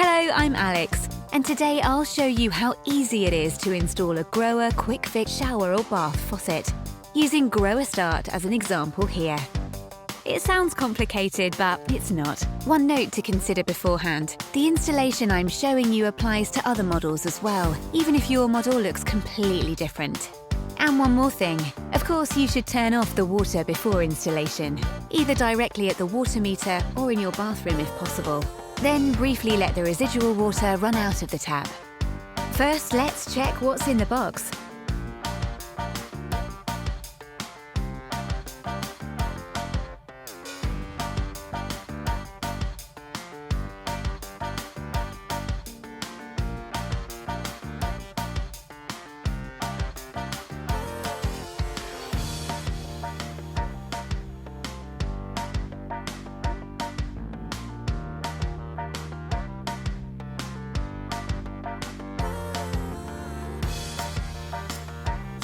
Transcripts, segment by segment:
Hello, I'm Alex, and today I'll show you how easy it is to install a GROHE QuickFix shower or bath faucet, using GROHE Start as an example here. It sounds complicated, but it's not. One note to consider beforehand: the installation I'm showing you applies to other models as well, even if your model looks completely different. And one more thing, of course you should turn off the water before installation, either directly at the water meter or in your bathroom if possible. Then briefly let the residual water run out of the tap. First, let's check what's in the box.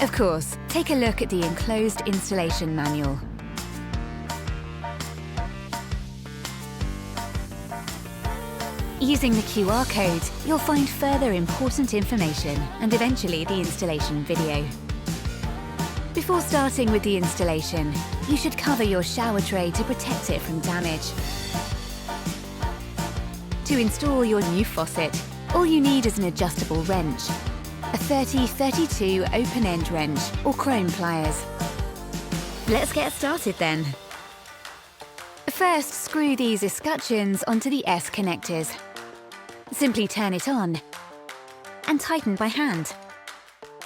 Of course, take a look at the enclosed installation manual. Using the QR code, you'll find further important information and eventually the installation video. Before starting with the installation, you should cover your shower tray to protect it from damage. To install your new faucet, all you need is an adjustable wrench, a 30-32 open-end wrench or chrome pliers. Let's get started then. First, screw these escutcheons onto the S connectors. Simply turn it on and tighten by hand.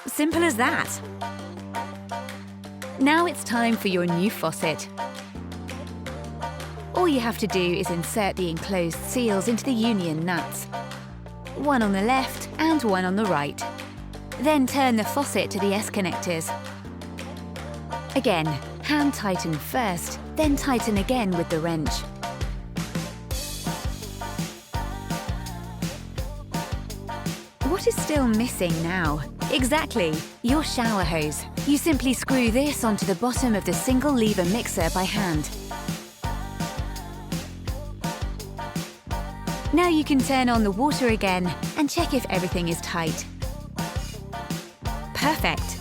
Simple as that. Now it's time for your new faucet. All you have to do is insert the enclosed seals into the union nuts, one on the left and one on the right. Then turn the faucet to the S connectors. Again, hand tighten first, then tighten again with the wrench. What is still missing now? Exactly, your shower hose. You simply screw this onto the bottom of the single lever mixer by hand. Now you can turn on the water again and check if everything is tight. Perfect.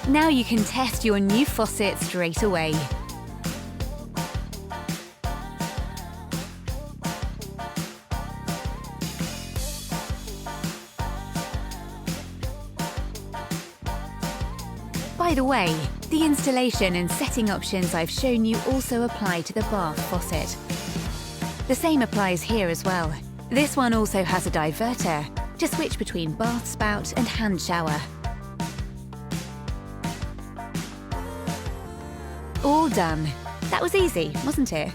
Now you can test your new faucet straight away. By the way, the installation and setting options I've shown you also apply to the bath faucet. The same applies here as well. This one also has a diverter to switch between bath spout and hand shower. All done. That was easy, wasn't it?